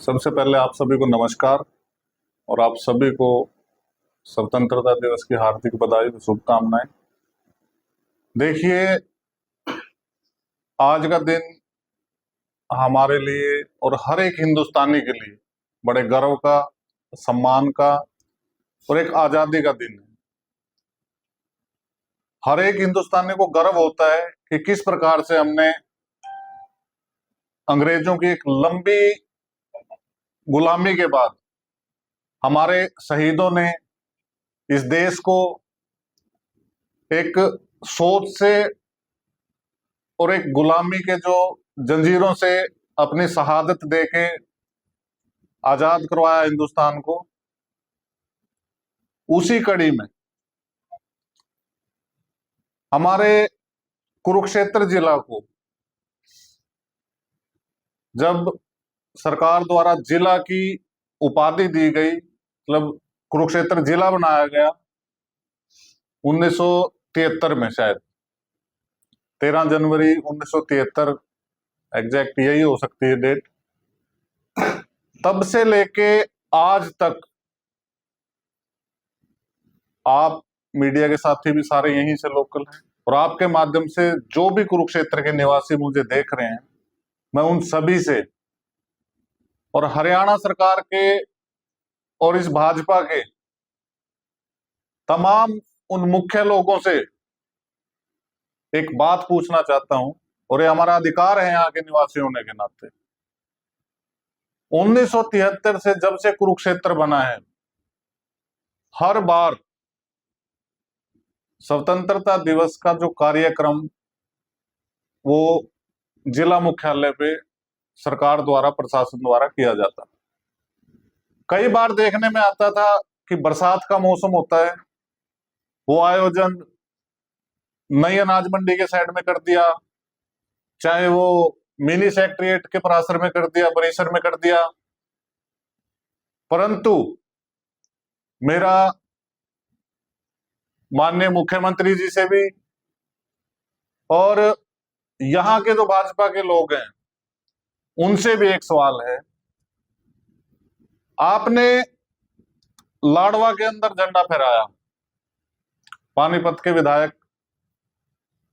सबसे पहले आप सभी को नमस्कार और आप सभी को स्वतंत्रता दिवस की हार्दिक बधाई और शुभकामनाएं। देखिए, आज का दिन हमारे लिए और हर एक हिंदुस्तानी के लिए बड़े गर्व का, सम्मान का और एक आजादी का दिन है। हर एक हिंदुस्तानी को गर्व होता है कि किस प्रकार से हमने अंग्रेजों की एक लंबी गुलामी के बाद हमारे शहीदों ने इस देश को एक सोच से और एक गुलामी के जो जंजीरों से अपनी शहादत देके आजाद करवाया हिंदुस्तान को। उसी कड़ी में हमारे कुरुक्षेत्र जिला को जब सरकार द्वारा जिला की उपाधि दी गई, मतलब कुरुक्षेत्र जिला बनाया गया 1973 में, शायद 13 जनवरी 1973 एग्जैक्ट यही हो सकती है डेट। तब से लेके आज तक आप मीडिया के साथी भी सारे यहीं से लोकल हैं और आपके माध्यम से जो भी कुरुक्षेत्र के निवासी मुझे देख रहे हैं, मैं उन सभी से और हरियाणा सरकार के और इस भाजपा के तमाम उन मुख्य लोगों से एक बात पूछना चाहता हूं, और ये हमारा अधिकार है यहाँ के निवासी होने के नाते। 1973 से जब से कुरुक्षेत्र बना है, हर बार स्वतंत्रता दिवस का जो कार्यक्रम वो जिला मुख्यालय पे सरकार द्वारा, प्रशासन द्वारा किया जाता। कई बार देखने में आता था कि बरसात का मौसम होता है, वो आयोजन नई अनाज मंडी के साइड में कर दिया, चाहे वो मिनी सेक्रेटेरिएट के परिसर में कर दिया। परंतु मेरा माननीय मुख्यमंत्री जी से भी और यहाँ के जो भाजपा के लोग हैं उनसे भी एक सवाल है। आपने लाडवा के अंदर झंडा फहराया, पानीपत के विधायक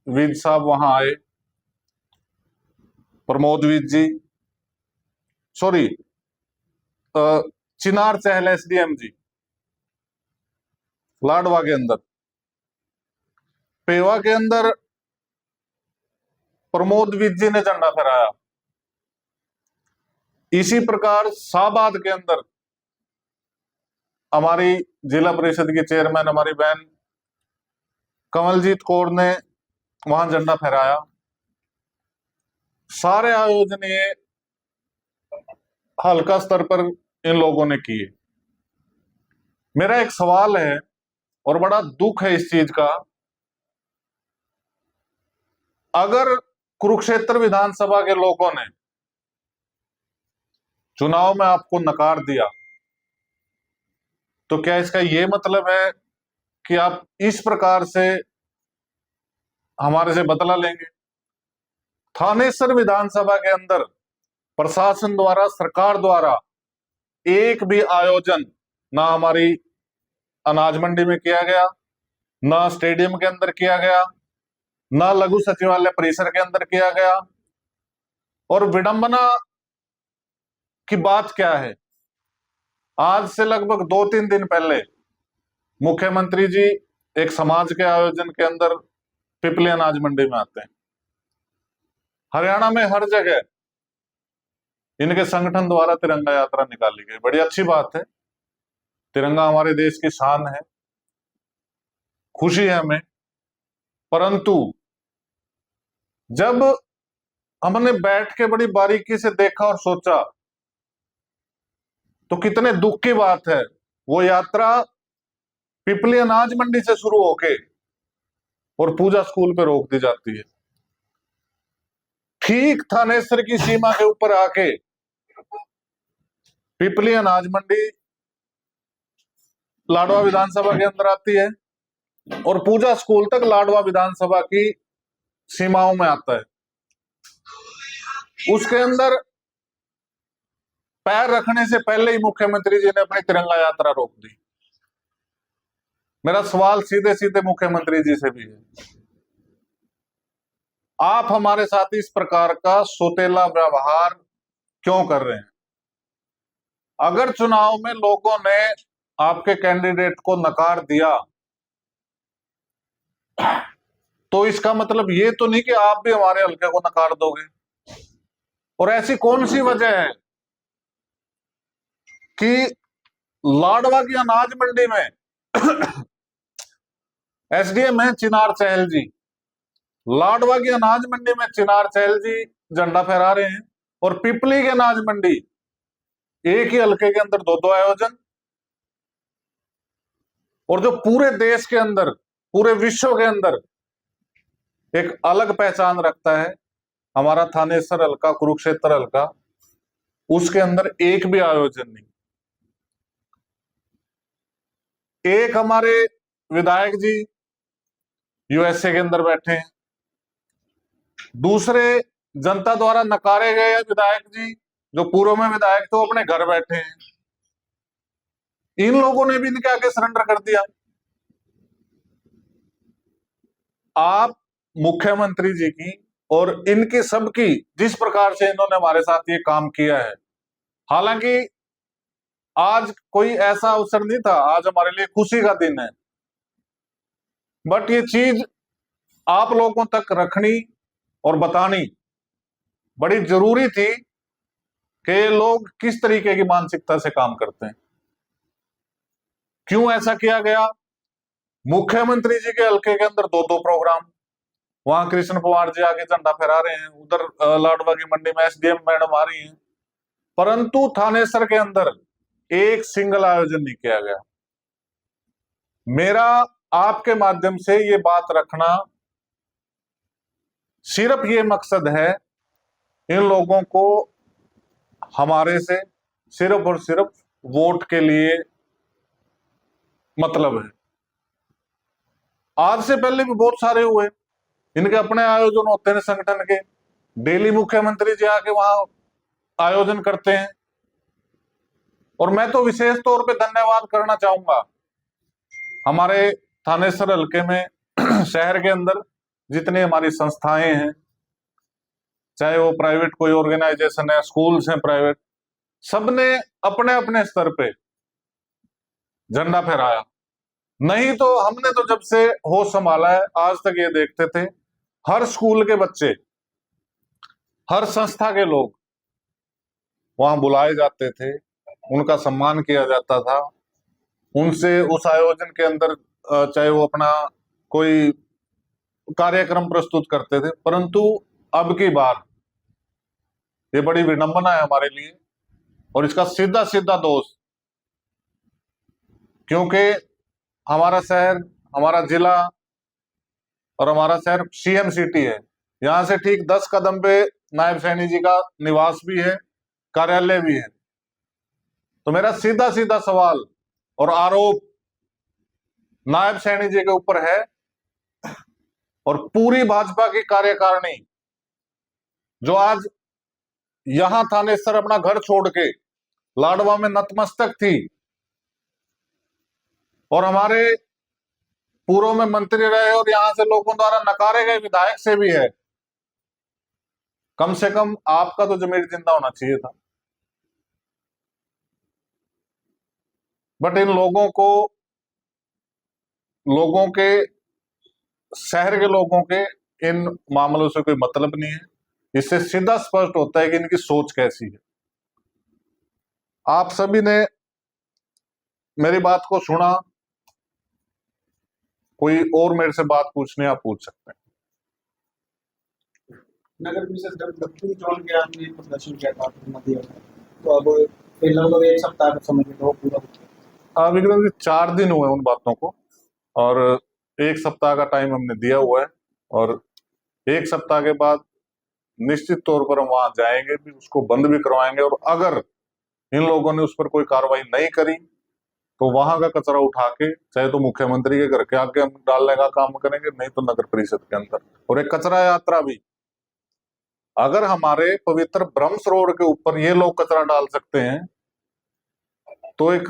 विज साहब वहां आए, प्रमोद विज जी, सॉरी चिनार चहल एसडीएम जी, लाडवा के अंदर, पेवा के अंदर प्रमोद विज जी ने झंडा फहराया। इसी प्रकार शाहबाद के अंदर हमारी जिला परिषद की चेयरमैन हमारी बहन कमलजीत कौर ने वहां झंडा फहराया। सारे आयोजन ये हल्का स्तर पर इन लोगों ने किए। मेरा एक सवाल है और बड़ा दुख है इस चीज का, अगर कुरुक्षेत्र विधानसभा के लोगों ने चुनाव में आपको नकार दिया तो क्या इसका ये मतलब है कि आप इस प्रकार से हमारे से बदला लेंगे? थानेसर विधानसभा के अंदर प्रशासन द्वारा, सरकार द्वारा एक भी आयोजन ना हमारी अनाज मंडी में किया गया, ना स्टेडियम के अंदर किया गया, ना लघु सचिवालय परिसर के अंदर किया गया। और विडंबना की बात क्या है, आज से लगभग 2-3 दिन पहले मुख्यमंत्री जी एक समाज के आयोजन के अंदर पिपली अनाज मंडी में आते हैं। हरियाणा में हर जगह इनके संगठन द्वारा तिरंगा यात्रा निकाली गई, बड़ी अच्छी बात है। तिरंगा हमारे देश की शान है, खुशी है हमें। परंतु जब हमने बैठ के बड़ी बारीकी से देखा और सोचा तो कितने दुख की बात है, वो यात्रा पिपली अनाज मंडी से शुरू होके और पूजा स्कूल पे रोक दी जाती है। ठीक थानेसर की सीमा के ऊपर आके पिपली अनाज मंडी लाडवा विधानसभा के अंदर आती है और पूजा स्कूल तक लाडवा विधानसभा की सीमाओं में आता है। उसके अंदर पैर रखने से पहले ही मुख्यमंत्री जी ने अपनी तिरंगा यात्रा रोक दी। मेरा सवाल सीधे सीधे मुख्यमंत्री जी से भी है, आप हमारे साथ इस प्रकार का सोतेला व्यवहार क्यों कर रहे हैं? अगर चुनाव में लोगों ने आपके कैंडिडेट को नकार दिया तो इसका मतलब ये तो नहीं कि आप भी हमारे हल्के को नकार दोगे। और ऐसी कौन सी वजह है कि लाडवा की अनाज मंडी में एसडीएम है चिनार चहल जी, लाडवा की अनाज मंडी में चिनार चहल जी झंडा फहरा रहे हैं, और पिपली की अनाज मंडी, एक ही हल्के के अंदर दो दो आयोजन। और जो पूरे देश के अंदर, पूरे विश्व के अंदर एक अलग पहचान रखता है हमारा थानेसर हल्का, कुरुक्षेत्र हल्का, उसके अंदर एक भी आयोजन नहीं। एक हमारे विधायक जी यूएसए के अंदर बैठे हैं, दूसरे जनता द्वारा नकारे गए विधायक जी जो पूर्व में विधायक थे वो अपने घर बैठे हैं। इन लोगों ने भी इनके आगे सरेंडर कर दिया। आप मुख्यमंत्री जी की और इनकी सबकी जिस प्रकार से इन्होंने हमारे साथ ये काम किया है, हालांकि आज कोई ऐसा अवसर नहीं था, आज हमारे लिए खुशी का दिन है, बट ये चीज आप लोगों तक रखनी और बतानी बड़ी जरूरी थी कि ये लोग किस तरीके की मानसिकता से काम करते हैं। क्यों ऐसा किया गया? मुख्यमंत्री जी के हल्के के अंदर दो दो प्रोग्राम, वहां कृष्ण पवार जी आगे झंडा फहरा रहे हैं, उधर लाडवा की मंडी में एसडीएम मैडम आ रही हैं, परंतु थानेसर के अंदर एक सिंगल आयोजन नहीं किया गया। मेरा आपके माध्यम से ये बात रखना सिर्फ ये मकसद है, इन लोगों को हमारे से सिर्फ और सिर्फ वोट के लिए मतलब है। आज से पहले भी बहुत सारे हुए, इनके अपने आयोजन होते हैं संगठन के, डेली मुख्यमंत्री जी आके वहां आयोजन करते हैं। और मैं तो विशेष तौर पे धन्यवाद करना चाहूंगा हमारे थानेसर हल्के में शहर के अंदर जितनी हमारी संस्थाएं हैं, चाहे वो प्राइवेट कोई ऑर्गेनाइजेशन है, स्कूल्स हैं प्राइवेट, सबने अपने अपने स्तर पे झंडा फहराया। नहीं तो हमने तो जब से होश संभाला है आज तक ये देखते थे हर स्कूल के बच्चे, हर संस्था के लोग वहां बुलाए जाते थे, उनका सम्मान किया जाता था, उनसे उस आयोजन के अंदर चाहे वो अपना कोई कार्यक्रम प्रस्तुत करते थे। परंतु अब की बार ये बड़ी विडंबना है हमारे लिए, और इसका सीधा सीधा दोष, क्योंकि हमारा शहर, हमारा जिला और हमारा शहर सीएम सिटी है, यहां से ठीक 10 कदम पे नायब सैनी जी का निवास भी है, कार्यालय भी है। तो मेरा सीधा सीधा सवाल और आरोप नायब सैनी जी के ऊपर है और पूरी भाजपा की कार्यकारिणी जो आज यहां थानेसर अपना घर छोड़ के लाडवा में नतमस्तक थी, और हमारे पूर्व में मंत्री रहे और यहां से लोगों द्वारा नकारे गए विधायक से भी है। कम से कम आपका तो जमीर जिंदा होना चाहिए था। बट इन लोगों को, लोगों के, शहर के लोगों के इन मामलों से कोई मतलब नहीं है। इससे सीधा स्पष्ट होता है कि इनकी सोच कैसी है। आप सभी ने मेरी बात को सुना, कोई और मेरे से बात पूछनी आप पूछ सकते हैं। नगर परिषद दक्षिण जोन के आपने प्रदर्शन किया था मध्य में, तो अब लगभग एक सप्ताह का समय तो पूरा विक्रम जी 4 दिन हुए उन बातों को, और 1 सप्ताह का टाइम हमने दिया हुआ है, और 1 सप्ताह के बाद निश्चित तौर पर हम वहां जाएंगे भी, उसको बंद भी करवाएंगे, और अगर इन लोगों ने उस पर कोई कार्रवाई नहीं करी तो वहां का कचरा उठा के चाहे तो मुख्यमंत्री के घर के आगे हम डालने का काम करेंगे, नहीं तो नगर परिषद के अंदर, और एक कचरा यात्रा भी अगर हमारे पवित्र ब्रह्म सरोवर के ऊपर ये लोग कचरा डाल सकते हैं, तो एक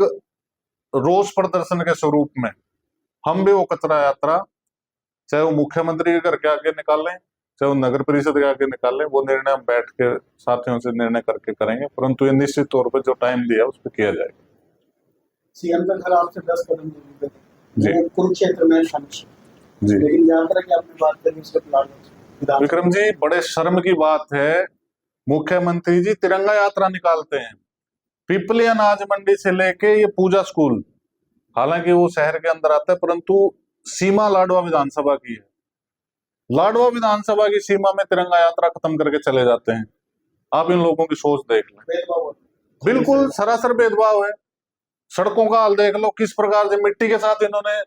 रोष प्रदर्शन के स्वरूप में हम भी वो कचरा यात्रा, चाहे वो मुख्यमंत्री के घर के आगे निकालें, चाहे वो नगर परिषद के आगे निकालें, वो निर्णय हम बैठ के साथियों से निर्णय करके करेंगे, परंतु ये निश्चित तौर पर जो टाइम दिया उस पर किया जाएगा। सीएम का घर आपसे 10 कदम दूर जी। है, वो कुरुक्षेत्र में शामिल, जी लेकिन यात्रा की आपने बात करी उसके प्लान विक्रम जी, बड़े शर्म की बात है, मुख्यमंत्री जी तिरंगा यात्रा निकालते हैं पिपली अनाज मंडी से लेके ये पूजा स्कूल, हालांकि वो शहर के अंदर आता है, परंतु सीमा लाडवा विधानसभा की है। लाडवा विधानसभा की सीमा में तिरंगा यात्रा खत्म करके चले जाते हैं। आप इन लोगों की सोच देख लें, भेदभाव बिल्कुल सरासर भेदभाव है। सड़कों का हाल देख लो, किस प्रकार से मिट्टी के साथ इन्होंने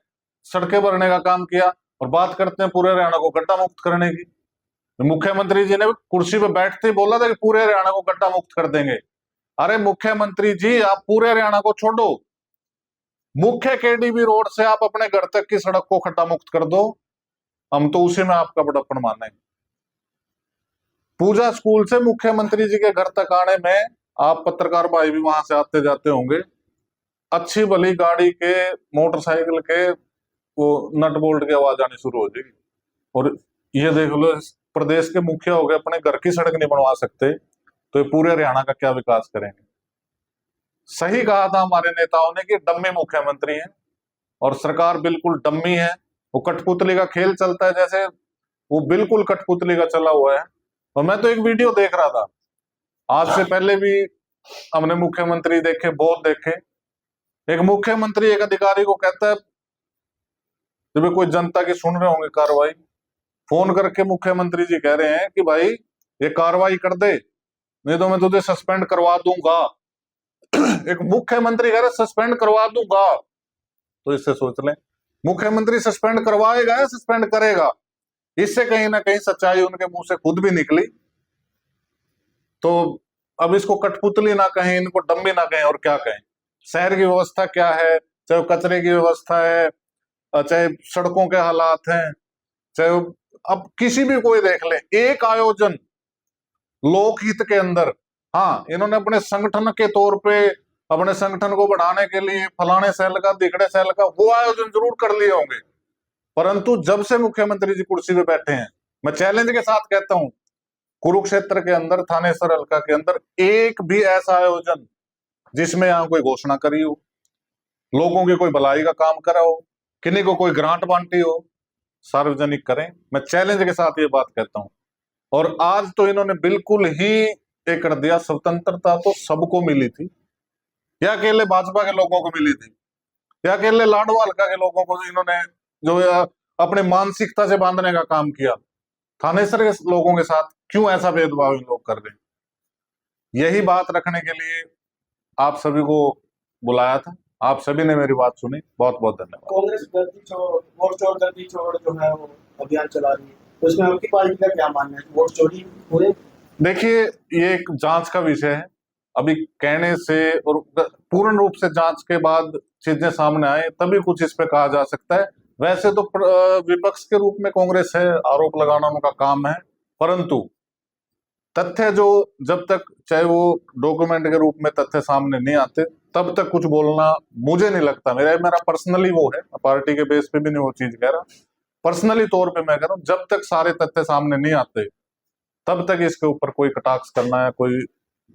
सड़कें भरने का काम किया, और बात करते हैं पूरे हरियाणा को गड्ढा मुक्त करने की। मुख्यमंत्री जी ने कुर्सी पे बैठते ही बोला था कि पूरे हरियाणा को गड्ढा मुक्त कर देंगे। अरे मुख्यमंत्री जी, आप पूरे हरियाणा को छोड़ो, मुख्य केडीबी रोड से आप अपने घर तक की सड़क को खड्डा मुक्त कर दो, हम तो उसी में आपका बड़प्पन माने। पूजा स्कूल से मुख्यमंत्री जी के घर तक आने में आप पत्रकार भाई भी वहां से आते जाते होंगे, अच्छी भली गाड़ी के, मोटरसाइकिल के वो नट बोल्ट की आवाज आनी शुरू हो जाएगी। और ये देख लो, प्रदेश के मुखिया हो गए, अपने घर की सड़क नहीं बनवा सकते, तो ये पूरे हरियाणा का क्या विकास करेंगे। सही कहा था हमारे नेताओं ने कि डम्मी मुख्यमंत्री हैं, और सरकार बिल्कुल डम्मी है। वो कठपुतली का खेल चलता है, जैसे वो बिल्कुल कठपुतली का चला हुआ है। और मैं तो एक वीडियो देख रहा था, आज से पहले भी हमने मुख्यमंत्री देखे, बहुत देखे। एक मुख्यमंत्री एक अधिकारी को कहता है, जब कोई जनता की सुन रहे होंगे कार्रवाई, फोन करके मुख्यमंत्री जी कह रहे हैं कि भाई ये कार्रवाई कर दे, नहीं तो मैं तुझे सस्पेंड करवा दूंगा। एक मुख्यमंत्री कह रहे सस्पेंड करवा दूंगा, तो इससे सोच लें, मुख्यमंत्री सस्पेंड करवाएगा या सस्पेंड करेगा? इससे कहीं ना कहीं सच्चाई उनके मुंह से खुद भी निकली। तो अब इसको कठपुतली ना कहें, इनको डम्मी ना कहें, और क्या कहें। शहर की व्यवस्था क्या है, चाहे कचरे की व्यवस्था है, चाहे सड़कों के हालात हैं, चाहे अब किसी भी कोई देख ले, एक आयोजन लोकहित के अंदर, हाँ इन्होंने अपने संगठन के तौर पे, अपने संगठन को बढ़ाने के लिए फलाने सेल का, दिखड़े सेल का वो आयोजन जरूर कर लिए होंगे, परंतु जब से मुख्यमंत्री जी कुर्सी पे बैठे हैं, मैं चैलेंज के साथ कहता हूं, कुरुक्षेत्र के अंदर, थानेसर हल्का के अंदर एक भी ऐसा आयोजन जिसमें यहां कोई घोषणा करी हो, लोगों की कोई भलाई का काम करा हो, किन्हीं को कोई ग्रांट बांटी हो, सार्वजनिक करें। मैं चैलेंज के साथ ये बात कहता हूं। और आज तो इन्होंने बिल्कुल ही ये कर दिया, स्वतंत्रता तो सबको मिली थी, या अकेले भाजपा के लोगों को मिली थी, या अकेले लाडवा हल्का के लोगों को इन्होंने जो अपने मानसिकता से बांधने का काम किया। थानेसर के लोगों के साथ क्यों ऐसा भेदभाव इन लोग कर रहे हैं? यही बात रखने के लिए आप सभी को बुलाया था, आप सभी ने मेरी बात सुनी, बहुत बहुत धन्यवाद। कांग्रेस दर्जी छोड़, वोट चोर दर्जी छोड़ जो है वो अभियान चला रही है, तो इसमें आपकी पार्टी का क्या मानना है? वोट चोरी हुए? देखिए, ये एक जांच का विषय है, अभी कहने से और पूर्ण रूप से जांच के बाद चीजें सामने आए तभी कुछ इस पे कहा जा सकता है। वैसे तो विपक्ष के रूप में कांग्रेस है, आरोप लगाना उनका काम है, परंतु तथ्य जो, जब तक चाहे वो डॉक्यूमेंट के रूप में तथ्य सामने नहीं आते, तब तक कुछ बोलना मुझे नहीं लगता। मेरा पर्सनली वो है, पार्टी के बेस पे भी नहीं वो चीज कह रहा, पर्सनली तौर पे मैं कह रहा हूं, जब तक सारे तथ्य सामने नहीं आते तब तक इसके ऊपर कोई कटाक्ष करना या कोई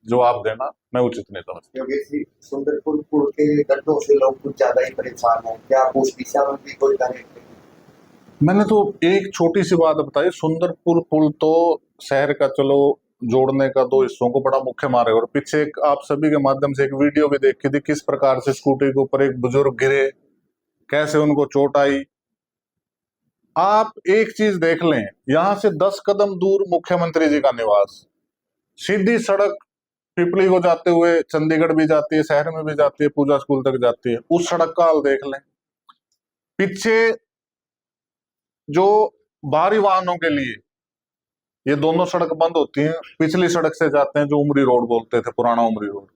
जवाब देना मैं उचित नहीं समझता। क्योंकि सुंदरपुर पुल के गड्ढों से लोग कुछ ज्यादा ही परेशान हैं, क्या आप उस दिशा में भी कोई कार्य करेंगे? मैंने तो एक छोटी सी बात बताई, सुंदरपुर पुल तो शहर का चलो जोड़ने का दो हिस्सों को बड़ा मुख्य मार्ग है, और पीछे एक आप सभी के माध्यम से एक वीडियो भी देखी थी, किस प्रकार से स्कूटी के ऊपर एक बुजुर्ग गिरे, कैसे उनको चोट आई। आप एक चीज देख लें, यहां से 10 कदम दूर मुख्यमंत्री जी का निवास, सीधी सड़क पिपली को जाते हुए चंडीगढ़ भी जाती है, शहर में भी जाती है, पूजा स्कूल तक जाती है, उस सड़क का हाल देख लें। पीछे जो भारी वाहनों के लिए ये दोनों सड़क बंद होती हैं, पिछली सड़क से जाते हैं जो उमरी रोड बोलते थे, पुराना उमरी रोड।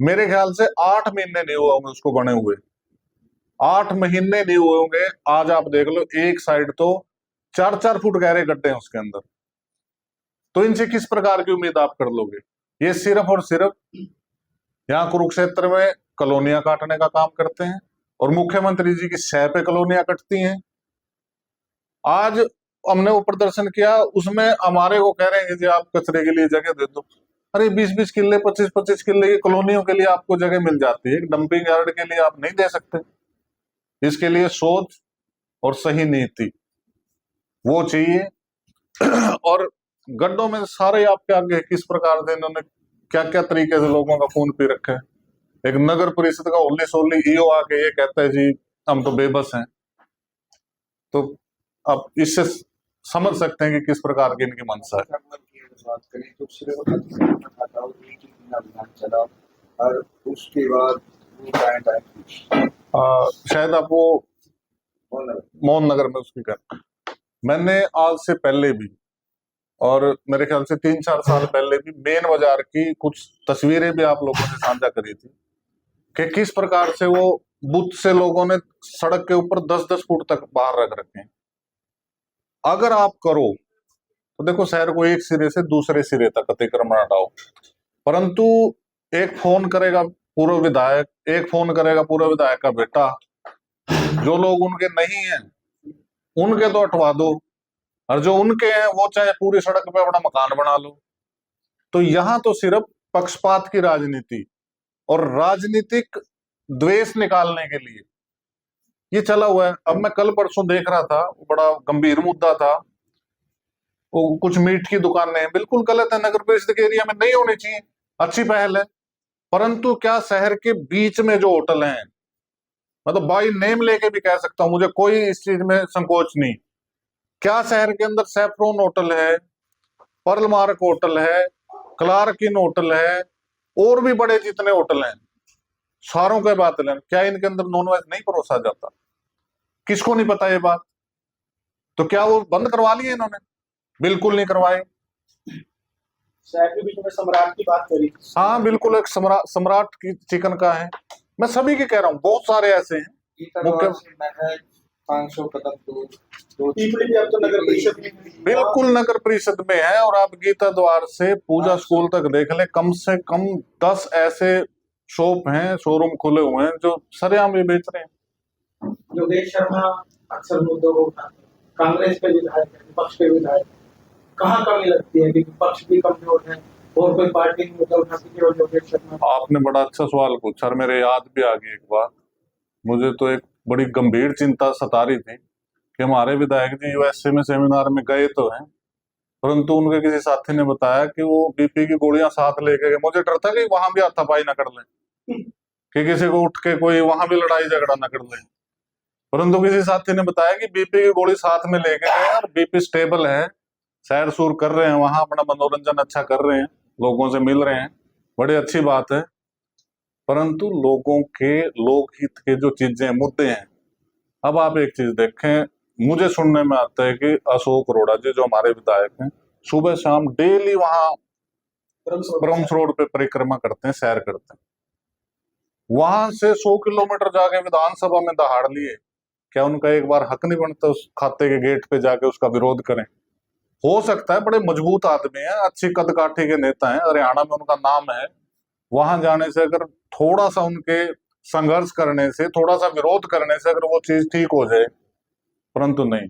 मेरे ख्याल से 8 महीने नहीं हुए होंगे उसको बने हुए, 8 महीने नहीं हुए होंगे। आज आप देख लो, एक साइड तो 4-4 फुट गहरे गड्ढे हैं उसके अंदर। तो इनसे किस प्रकार की उम्मीद आप कर लोगे? ये सिर्फ और सिर्फ यहाँ कुरुक्षेत्र में कॉलोनियां काटने का काम करते हैं और मुख्यमंत्री जी की सह पे कॉलोनियां कटती हैं। आज हमने वो प्रदर्शन किया, उसमें हमारे को कह रहे हैं कि जी आप कचरे के लिए जगह दे दो। अरे 20-20 किले 25-25 किले की कॉलोनियों के लिए आपको जगह मिल जाती है, एक डंपिंग यार्ड के लिए आप नहीं दे सकते। इसके लिए सोच और सही नीति वो चाहिए। और गड्ढों में सारे आपके आगे किस प्रकार से इन्होंने क्या क्या तरीके से लोगों का खून पी रखा है। एक नगर परिषद का होली सोली ईओ आके ये कहता है जी हम तो बेबस हैं। तो आप इससे समझ सकते हैं कि किस प्रकार की इनकी मंशा है। बात करें तो सिर्फ अभियान चला और उसके बाद शायद आप वो मोहन नगर में उसकी कर, मैंने आज से पहले भी और मेरे ख्याल से 3-4 साल पहले भी मेन बाजार की कुछ तस्वीरें भी आप लोगों से साझा करी थी कि किस प्रकार से वो बुत से लोगों ने सड़क के ऊपर 10-10 फुट तक बाहर रख रखे हैं। अगर आप करो तो देखो शहर को एक सिरे से दूसरे सिरे तक अतिक्रमण हटाओ, परंतु एक फोन करेगा पूर्व विधायक, एक फोन करेगा पूर्व विधायक का बेटा, जो लोग उनके नहीं हैं उनके तो हटवा दो, और जो उनके हैं वो चाहे पूरी सड़क पे अपना मकान बना लो। तो यहाँ तो सिर्फ पक्षपात की राजनीति और राजनीतिक द्वेष निकालने के लिए ये चला हुआ है। अब मैं कल परसों देख रहा था, बड़ा गंभीर मुद्दा था, वो कुछ मीट की दुकानें हैं, बिल्कुल गलत है, नगर परिषद के एरिया में नहीं होनी चाहिए, अच्छी पहल है, परंतु क्या शहर के बीच में जो होटल हैं, मतलब बाई नेम लेके भी कह सकता हूं, मुझे कोई इस चीज में संकोच नहीं, क्या शहर के अंदर सैफ्रोन होटल है, पर्ल मार्क होटल है, क्लार्किन होटल है, और भी बड़े जितने होटल हैं सारों के बात लें, क्या इनके अंदर नॉनवेज नहीं परोसा जाता? किसको नहीं पता ये बात? तो क्या वो बंद करवा लिए इन्होंने? बिल्कुल नहीं करवाए। शहर के बीच में सम्राट की बात करी। हाँ बिल्कुल, एक सम्राट की चिकन का है, मैं सभी के कह रहा हूँ, बहुत सारे ऐसे हैं। मुख्य 500 कदम दूर पीपली भी अब तो नगर परिषद में बिल्कुल नगर परिषद में है, और आप गीता द्वार से पूजा स्कूल तक देख ले, कम से कम 10 ऐसे शॉप हैं, शोरूम खुले हुए हैं जो सरेआम ये बेच रहे हैं। योगेश शर्मा अक्सर मुद्दों को उठाते हैं, कांग्रेस के विधायक है, विपक्ष के विधायक, कहाँ कमी लगती है कि विपक्ष भी कमजोर है और कोई पार्टी नहीं मुद्दा उठाती केवल योगेश शर्मा? आपने बड़ा अच्छा सवाल पूछा और मेरे याद भी आ गई एक बात। मुझे तो एक बड़ी गंभीर चिंता सता रही थी कि हमारे विधायक जी यूएसए में सेमिनार में गए तो हैं, परंतु उनके किसी साथी ने बताया कि वो बीपी की गोलियां साथ लेके गए। मुझे डर था कि वहां भी हाथापाई ना कर लें, कि किसी को उठ के कोई वहां भी लड़ाई झगड़ा ना कर ले, परंतु किसी साथी ने बताया कि बीपी की गोली साथ में लेके गए और बीपी स्टेबल है, सैर सूर कर रहे हैं, वहां अपना मनोरंजन अच्छा कर रहे हैं, लोगों से मिल रहे हैं, बड़ी अच्छी बात है। परंतु लोगों के लोकहित के जो चीजें मुद्दे हैं, अब आप एक चीज देखें, मुझे सुनने में आता है कि अशोक अरोड़ा जी जो हमारे विधायक हैं, सुबह शाम डेली वहां ब्रह्मस रोड पे परिक्रमा करते हैं, सैर करते हैं, वहां से 100 किलोमीटर जाके विधानसभा में दहाड़ लिए। क्या उनका एक बार हक नहीं बनता उस खाते के गेट पे जाके उसका विरोध करें? हो सकता है बड़े मजबूत आदमी हैं, अच्छी कद काठी के नेता हैं, हरियाणा में उनका नाम है, वहां जाने से अगर थोड़ा सा उनके संघर्ष करने से, थोड़ा सा विरोध करने से अगर वो चीज ठीक हो जाए, परंतु नहीं,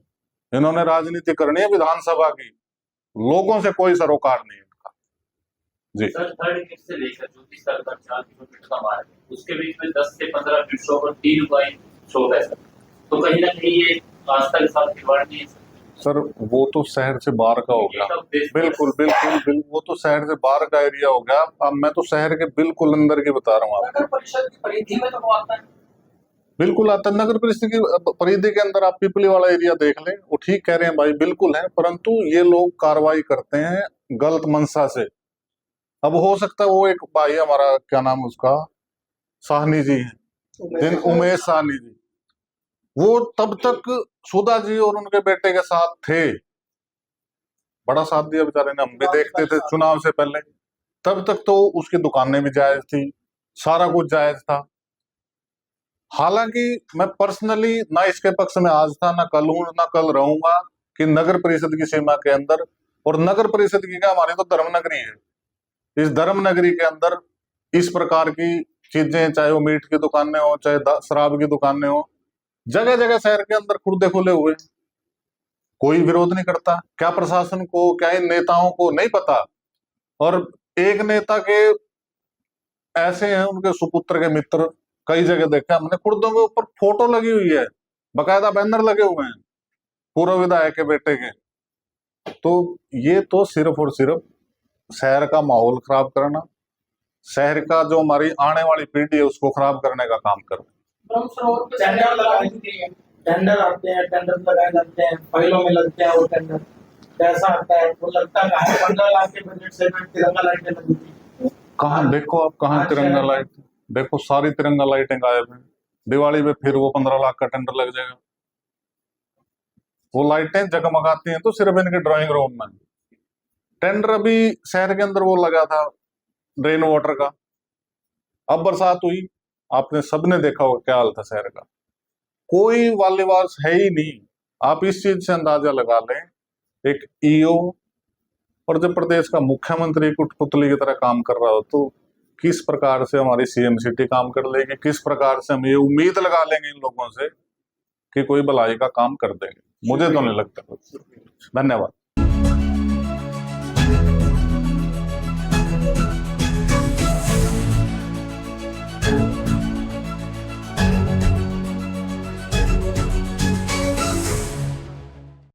इन्होंने राजनीति करनी है विधानसभा की, लोगों से कोई सरोकार नहीं इनका। जी सर, थर्ड गेट से लेकर ज्योति सर तक 4 किलोमीटर का मार्ग है, उसके बीच में 10 से 15 मिनट शो और 3 बाइक शो है सर, तो कहीं ना कहीं ये आस्था के साथ खिलवाड़ नहीं है सर, वो तो शहर से बाहर का हो गया, बिल्कुल बिल्कुल बिल्कुल, वो तो शहर से बाहर का एरिया हो गया। अब मैं तो शहर के बिल्कुल अंदर की बता रहा हूँ आपको। नगर परिषद की परिधि में तो वो आता है, बिल्कुल आता है, नगर परिषद की परिधि के अंदर आप पिपली वाला एरिया देख लें, वो ठीक कह रहे हैं भाई, बिल्कुल है, परंतु ये लोग कार्रवाई करते हैं गलत मंशा से। अब हो सकता है वो एक भाई हमारा, क्या नाम उसका, साहनी जी हैं, उमेश साहनी जी, वो तब तक सुधा जी और उनके बेटे के साथ थे, बड़ा साथ दिया बेचारे ने, हम भी देखते थे चुनाव से पहले, तब तक तो उसकी दुकानें भी जायज थी, सारा कुछ जायज था। हालांकि मैं पर्सनली ना इसके पक्ष में आज था, ना कल हूं, ना कल रहूंगा कि नगर परिषद की सीमा के अंदर और नगर परिषद की क्या, हमारी तो धर्म नगरी है। इस धर्म नगरी के अंदर इस प्रकार की चीजें, चाहे वो मीट की दुकानें हो, चाहे शराब की दुकानें हो, जगह जगह शहर के अंदर खुर्दे खुले हुए, कोई विरोध नहीं करता। क्या प्रशासन को, क्या इन नेताओं को नहीं पता? और एक नेता के ऐसे हैं, उनके सुपुत्र के मित्र, कई जगह देखा हमने, खुर्दों के ऊपर फोटो लगी हुई है, बकायदा बैनर लगे हुए हैं पूर्व विधायक के बेटे के। तो ये तो सिर्फ और सिर्फ शहर का माहौल खराब करना, शहर का जो हमारी आने वाली पीढ़ी है उसको खराब करने का काम कर रहे हैं। ब्रह्म सरोवर पे टेंडर लगाए थे, टेंडर आते हैं, टेंडर लगाए जाते हैं, फाइलों में लगते हैं वो टेंडर, पैसा आता है वो लगता है 15 लाख के बजट से तिरंगा लाइटें लगी थी। कहाँ देखो आप, कहाँ अच्छा। तिरंगा लाइट, देखो सारी तिरंगा लाइटें गायब हैं। दिवाली पे फिर वो 15 लाख का टेंडर लग जाएगा। वो लाइटें जगमगाती हैं तो सिर्फ इनके ड्राइंग रूम में। टेंडर अभी शहर के अंदर वो लगा था रेन वाटर का, अब बरसात हुई, आपने सबने देखा होगा क्या हाल था शहर का। कोई वालीवास है ही नहीं। आप इस चीज से अंदाजा लगा लें, एक ईओ और जब प्रदेश का मुख्यमंत्री कुठपुतली की तरह काम कर रहा हो तो किस प्रकार से हमारी सीएम सिटी काम कर लेगी, किस प्रकार से हम ये उम्मीद लगा लेंगे इन लोगों से कि कोई भलाई का काम कर देंगे। मुझे तो नहीं लगता कुछ। धन्यवाद।